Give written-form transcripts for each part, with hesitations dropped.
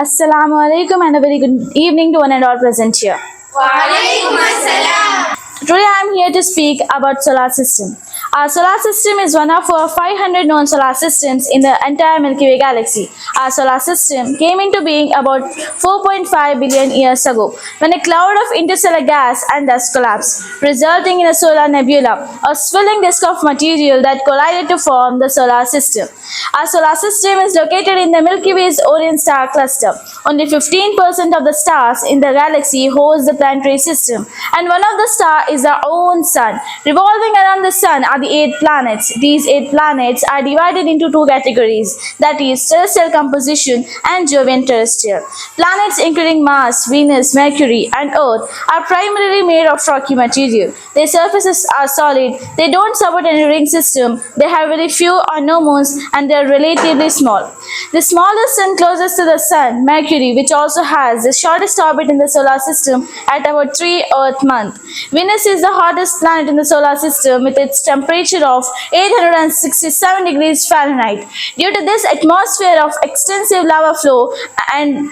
Assalamu alaikum and a very good evening to one and all present here. Walaikum assalam. Today I am here to speak about solar system. Our solar system is one of over 500 known solar systems in the entire Milky Way galaxy. Our solar system came into being about 4.5 billion years ago when a cloud of interstellar gas and dust collapsed, resulting in a solar nebula, a swirling disk of material that collided to form the solar system. Our solar system is located in the Milky Way's Orient star cluster. Only 15% of the stars in the galaxy host the planetary system, and one of the stars is our own sun. Revolving around the sun are the 8 planets. These 8 planets are divided into 2 categories, that is, terrestrial composition and Jovian terrestrial. Planets including Mars, Venus, Mercury, and Earth are primarily made of rocky material. Their surfaces are solid, they don't support any ring system, they have very few or no moons, and they are relatively small. The smallest sun closest to the sun, Mercury, which also has the shortest orbit in the solar system at about 3 Earth months. Venus is the hottest planet in the solar system with its temperature of 867 degrees Fahrenheit. Due to this atmosphere of extensive lava flow and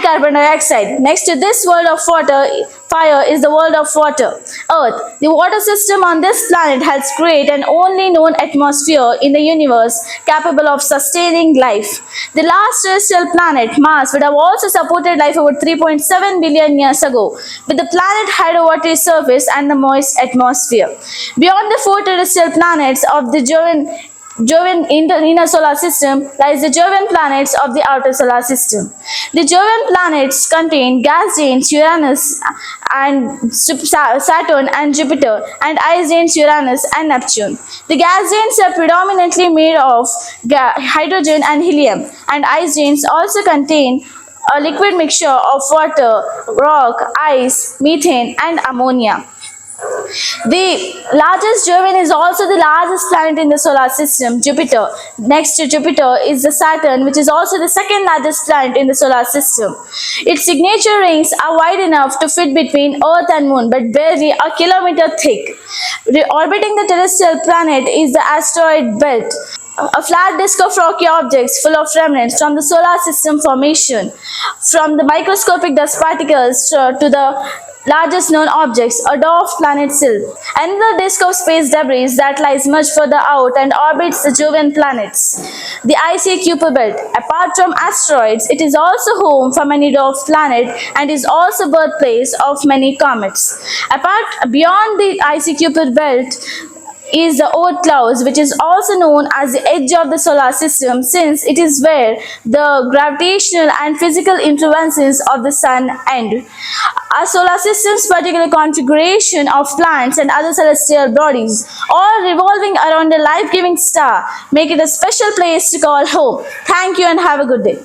carbon dioxide. Next to this world of fire is the world of water, Earth. The water system on this planet helps create an only known atmosphere in the universe capable of sustaining life. The last terrestrial planet, Mars, would have also supported life over 3.7 billion years ago, but the planet had a watery surface and a moist atmosphere. Beyond the 4 terrestrial planets of the Jovian inner solar system lies the Jovian planets of the outer solar system. The Jovian planets contain gas giants Uranus and Saturn and Jupiter, and ice giants Uranus and Neptune. The gas giants are predominantly made of hydrogen and helium, and ice giants also contain a liquid mixture of water, rock, ice, methane, and ammonia. The largest Jovian is also the largest planet in the solar system, Jupiter. Next to Jupiter is the Saturn, which is also the second largest planet in the solar system. Its signature rings are wide enough to fit between Earth and Moon, but barely a kilometer thick. Orbiting the terrestrial planet is the asteroid belt, a flat disk of rocky objects full of remnants from the solar system formation, from the microscopic dust particles to the largest known objects, a dwarf planet Sylph. Another disk of space debris that lies much further out and orbits the Jovian planets, the icy Kuiper belt. Apart from asteroids, it is also home for many dwarf planets and is also birthplace of many comets. Beyond the icy Kuiper belt is the Oort clouds, which is also known as the edge of the solar system, since it is where the gravitational and physical influences of the sun end. Our solar system's particular configuration of planets and other celestial bodies, all revolving around a life-giving star, make it a special place to call home. Thank you and have a good day.